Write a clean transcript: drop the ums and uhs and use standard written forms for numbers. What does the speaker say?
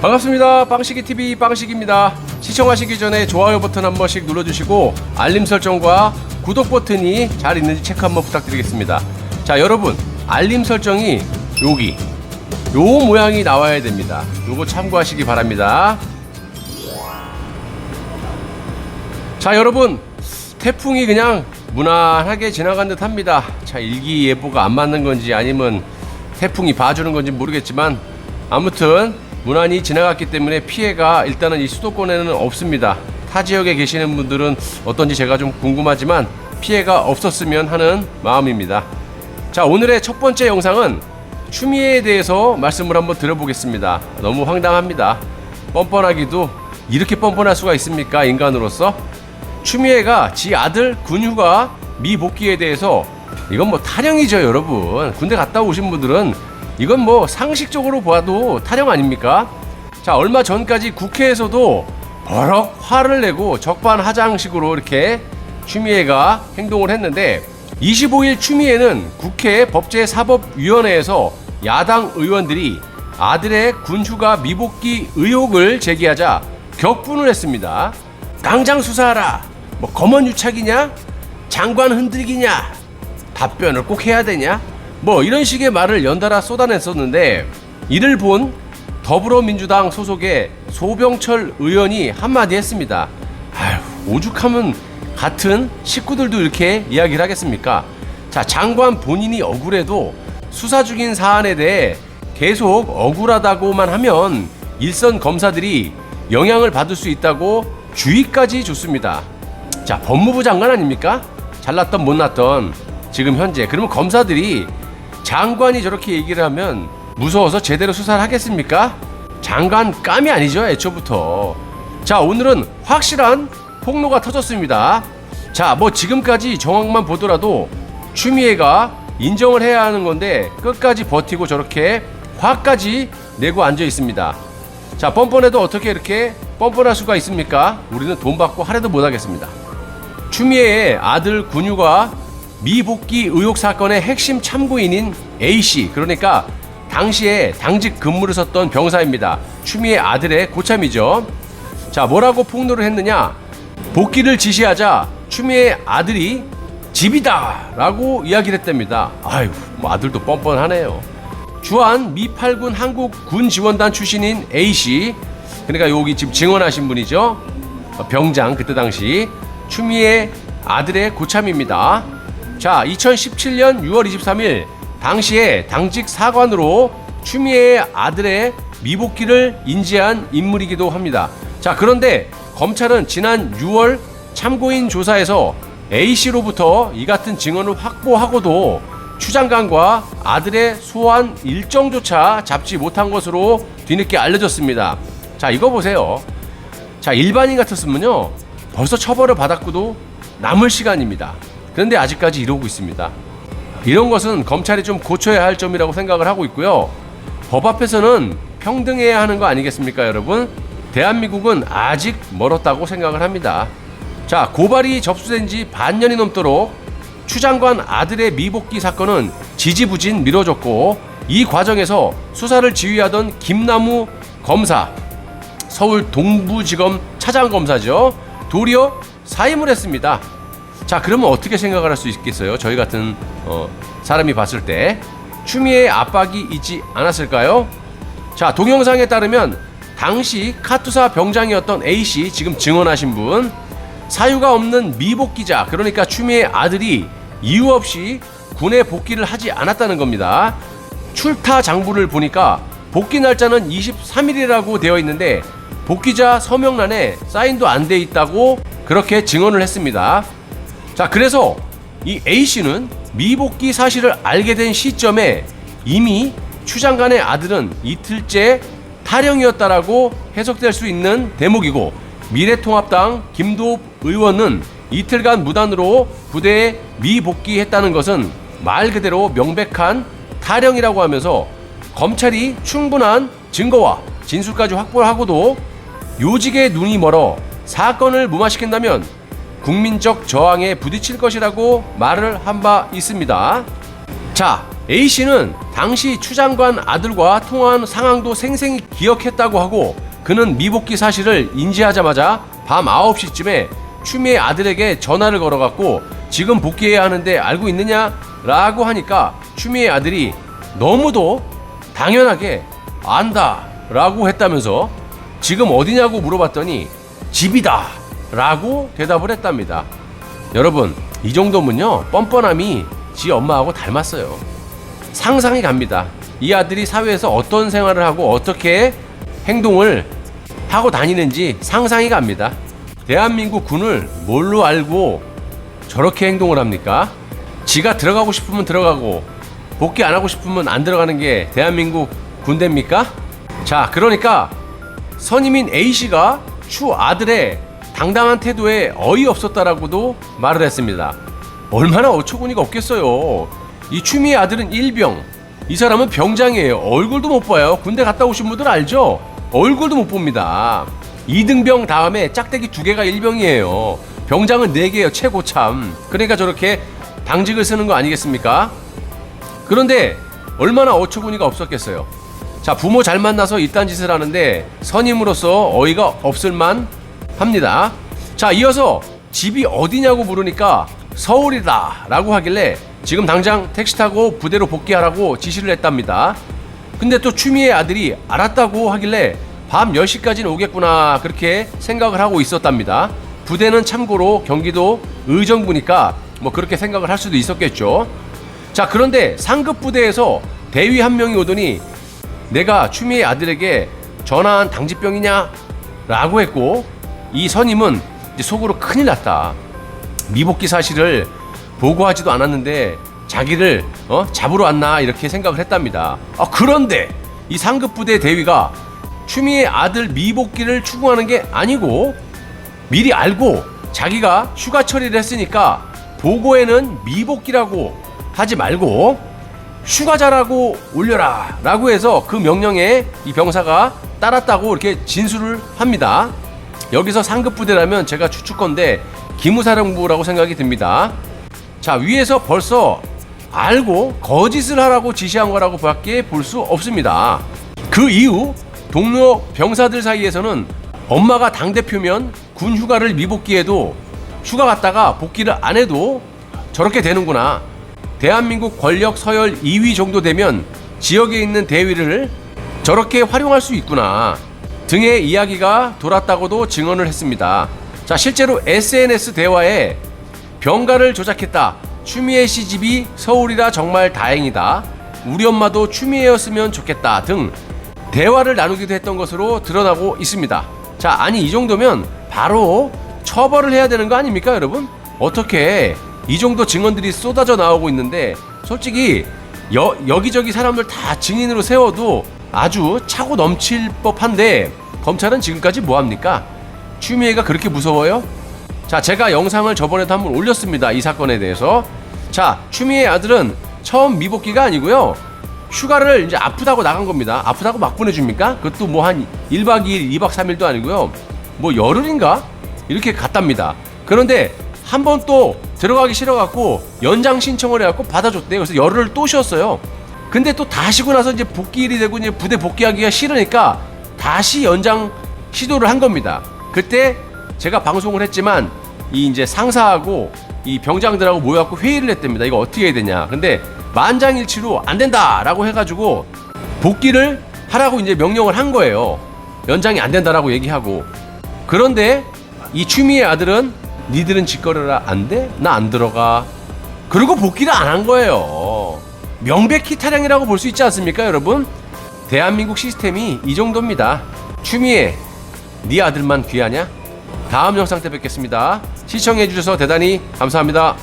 반갑습니다. 빵식이TV 빵식입니다. 시청하시기 전에 좋아요 버튼 한 번씩 눌러주시고 알림 설정과 구독 버튼이 잘 있는지 체크 한번 부탁드리겠습니다. 자, 여러분, 알림 설정이 여기 요 모양이 나와야 됩니다. 요거 참고하시기 바랍니다. 자, 여러분, 태풍이 그냥 무난하게 지나간 듯 합니다. 자, 일기예보가 안 맞는 건지 아니면 태풍이 봐주는 건지 모르겠지만 아무튼 무난히 지나갔기 때문에 피해가 일단은 이 수도권에는 없습니다. 타 지역에 계시는 분들은 어떤지 제가 좀 궁금하지만 피해가 없었으면 하는 마음입니다. 자, 오늘의 첫 번째 영상은 추미애에 대해서 말씀을 한번 드려보겠습니다. 너무 황당합니다. 뻔뻔하기도 이렇게 뻔뻔할 수가 있습니까, 인간으로서? 추미애가 지 아들 군휴가 미복귀에 대해서 이건 뭐 타령이죠, 여러분. 군대 갔다 오신 분들은 이건 뭐 상식적으로 봐도 타령 아닙니까? 자, 얼마 전까지 국회에서도 버럭 화를 내고 적반하장식으로 이렇게 추미애가 행동을 했는데 25일 추미애는 국회 법제사법위원회에서 야당 의원들이 아들의 군휴가 미복귀 의혹을 제기하자 격분을 했습니다. 당장 수사하라. 뭐 검언유착이냐? 장관 흔들기냐? 답변을 꼭 해야 되냐? 뭐 이런 식의 말을 연달아 쏟아냈었는데 이를 본 더불어민주당 소속의 소병철 의원이 한마디 했습니다. 아휴, 오죽하면 같은 식구들도 이렇게 이야기를 하겠습니까? 자, 장관 본인이 억울해도 수사 중인 사안에 대해 계속 억울하다고만 하면 일선 검사들이 영향을 받을 수 있다고 주의까지 줬습니다. 자, 법무부 장관 아닙니까? 잘났던 못났던 지금 현재. 그러면 검사들이 장관이 저렇게 얘기를 하면 무서워서 제대로 수사를 하겠습니까? 장관 깜이 아니죠, 애초부터. 자, 오늘은 확실한 폭로가 터졌습니다. 자, 뭐 지금까지 정황만 보더라도 추미애가 인정을 해야 하는 건데 끝까지 버티고 저렇게 화까지 내고 앉아 있습니다. 자, 뻔뻔해도 어떻게 이렇게 뻔뻔할 수가 있습니까? 우리는 돈 받고 하려도 못하겠습니다. 추미애의 아들 군휴가 미복귀 의혹 사건의 핵심 참고인인 A씨, 그러니까 당시에 당직 근무를 섰던 병사입니다. 추미애 아들의 고참이죠. 자, 뭐라고 폭로를 했느냐? 복귀를 지시하자 추미애 아들이 집이다 라고 이야기를 했답니다. 아유, 뭐 아들도 뻔뻔하네요. 주한 미 8군 한국 군지원단 출신인 A씨, 그러니까 여기 지금 증언하신 분이죠. 병장, 그때 당시 추미애 아들의 고참입니다. 자, 2017년 6월 23일 당시에 당직 사관으로 추미애의 아들의 미복귀를 인지한 인물이기도 합니다. 자, 그런데 검찰은 지난 6월 참고인 조사에서 A씨로부터 이 같은 증언을 확보하고도 추 장관과 아들의 소환 일정조차 잡지 못한 것으로 뒤늦게 알려졌습니다. 자, 이거 보세요. 자, 일반인 같았으면요 벌써 처벌을 받았고도 남을 시간입니다. 그런데 아직까지 이러고 있습니다. 이런 것은 검찰이 좀 고쳐야 할 점이라고 생각을 하고 있고요. 법 앞에서는 평등해야 하는 거 아니겠습니까, 여러분? 대한민국은 아직 멀었다고 생각을 합니다. 자, 고발이 접수된 지 반년이 넘도록 추 장관 아들의 미복귀 사건은 지지부진 미뤄졌고 이 과정에서 수사를 지휘하던 김남우 검사, 서울 동부지검 차장검사죠. 도리어 사임을 했습니다. 자, 그러면 어떻게 생각을 할 수 있겠어요? 저희 같은 사람이 봤을 때 추미애의 압박이 있지 않았을까요? 자, 동영상에 따르면 당시 카투사 병장이었던 A씨, 지금 증언하신 분, 사유가 없는 미복귀자, 그러니까 추미애 아들이 이유 없이 군에 복귀를 하지 않았다는 겁니다. 출타 장부를 보니까 복귀 날짜는 23일이라고 되어 있는데 복귀자 서명란에 사인도 안 돼 있다고 그렇게 증언을 했습니다. 자, 그래서 이 A씨는 미복귀 사실을 알게 된 시점에 이미 추 장관의 아들은 이틀째 타령이었다라고 해석될 수 있는 대목이고, 미래통합당 김도읍 의원은 이틀간 무단으로 부대에 미복귀했다는 것은 말 그대로 명백한 타령이라고 하면서 검찰이 충분한 증거와 진술까지 확보를 하고도 요직에 눈이 멀어 사건을 무마시킨다면 국민적 저항에 부딪힐 것이라고 말을 한 바 있습니다. 자, A씨는 당시 추 장관 아들과 통화한 상황도 생생히 기억했다고 하고 그는 미복귀 사실을 인지하자마자 밤 9시쯤에 추미애 아들에게 전화를 걸어갖고 지금 복귀해야 하는데 알고 있느냐? 라고 하니까 추미애 아들이 너무도 당연하게 안다 라고 했다면서 지금 어디냐고 물어봤더니 집이다 라고 대답을 했답니다. 여러분, 이 정도면요 뻔뻔함이 지 엄마하고 닮았어요. 상상이 갑니다. 이 아들이 사회에서 어떤 생활을 하고 어떻게 행동을 하고 다니는지 상상이 갑니다. 대한민국 군을 뭘로 알고 저렇게 행동을 합니까? 지가 들어가고 싶으면 들어가고 복귀 안 하고 싶으면 안 들어가는 게 대한민국 군대입니까? 자, 그러니까 선임인 A씨가 추 아들의 당당한 태도에 어이없었다라고도 말을 했습니다. 얼마나 어처구니가 없겠어요. 이 추미애 아들은 일병, 이 사람은 병장이에요. 얼굴도 못 봐요. 군대 갔다 오신 분들 알죠? 얼굴도 못 봅니다. 2등병 다음에 짝대기 2개가 일병이에요. 병장은 4개예요. 최고 참. 그러니까 저렇게 당직을 쓰는 거 아니겠습니까? 그런데 얼마나 어처구니가 없었겠어요. 자, 부모 잘 만나서 이딴 짓을 하는데 선임으로서 어이가 없을만 합니다. 자, 이어서 집이 어디냐고 물으니까 서울이다 라고 하길래 지금 당장 택시 타고 부대로 복귀하라고 지시를 했답니다. 근데 또 추미애 아들이 알았다고 하길래 밤 10시까지는 오겠구나 그렇게 생각을 하고 있었답니다. 부대는 참고로 경기도 의정부니까 뭐 그렇게 생각을 할 수도 있었겠죠. 자, 그런데 상급 부대에서 대위 한 명이 오더니 내가 추미애 아들에게 전화한 당직병이냐? 라고 했고 이 선임은 이제 속으로 큰일 났다. 미복귀 사실을 보고하지도 않았는데 자기를 잡으러 왔나 이렇게 생각을 했답니다. 그런데 이 상급 부대 대위가 추미애 아들 미복귀를 추구하는 게 아니고 미리 알고 자기가 휴가 처리를 했으니까 보고에는 미복귀라고 하지 말고 휴가자라고 올려라 라고 해서 그 명령에 이 병사가 따랐다고 이렇게 진술을 합니다. 여기서 상급 부대라면 제가 추측건데 기무사령부라고 생각이 듭니다. 자, 위에서 벌써 알고 거짓을 하라고 지시한 거라고 밖에 볼 수 없습니다. 그 이후 동료 병사들 사이에서는 엄마가 당대표면 군 휴가를 미복귀해도 휴가 갔다가 복귀를 안 해도 저렇게 되는구나. 대한민국 권력 서열 2위 정도 되면 지역에 있는 대위를 저렇게 활용할 수 있구나 등의 이야기가 돌았다고도 증언을 했습니다. 자, 실제로 SNS 대화에 병가를 조작했다. 추미애 씨 집이 서울이라 정말 다행이다. 우리 엄마도 추미애였으면 좋겠다 등 대화를 나누기도 했던 것으로 드러나고 있습니다. 자, 아니 이 정도면 바로 처벌을 해야 되는 거 아닙니까, 여러분? 어떻게 이 정도 증언들이 쏟아져 나오고 있는데 솔직히 여기저기 사람들 다 증인으로 세워도 아주 차고 넘칠 법한데 검찰은 지금까지 뭐합니까? 추미애가 그렇게 무서워요? 자, 제가 영상을 저번에도 한번 올렸습니다. 이 사건에 대해서. 자, 추미애 아들은 처음 미복귀가 아니고요, 휴가를 이제 아프다고 나간 겁니다. 아프다고 막 보내줍니까? 그것도 뭐 한 1박 2일, 2박 3일도 아니고요, 뭐 열흘인가? 이렇게 갔답니다. 그런데 한 번 또 들어가기 싫어갖고 연장 신청을 해갖고 받아줬대요. 그래서 열흘을 또 쉬었어요. 근데 또 다 쉬고 나서 이제 복귀일이 되고 이제 부대 복귀하기가 싫으니까 다시 연장 시도를 한 겁니다. 그때 제가 방송을 했지만 이 이제 상사하고 이 병장들하고 모여갖고 회의를 했답니다. 이거 어떻게 해야 되냐. 근데 만장일치로 안 된다라고 해가지고 복귀를 하라고 이제 명령을 한 거예요. 연장이 안 된다라고 얘기하고. 그런데 이 추미애 아들은 니들은 짓거려라. 안 돼? 나 안 들어가. 그리고 복귀를 안 한 거예요. 명백히 탈영이라고 볼 수 있지 않습니까, 여러분? 대한민국 시스템이 이 정도입니다. 추미애, 네 아들만 귀하냐? 다음 영상 때 뵙겠습니다. 시청해주셔서 대단히 감사합니다.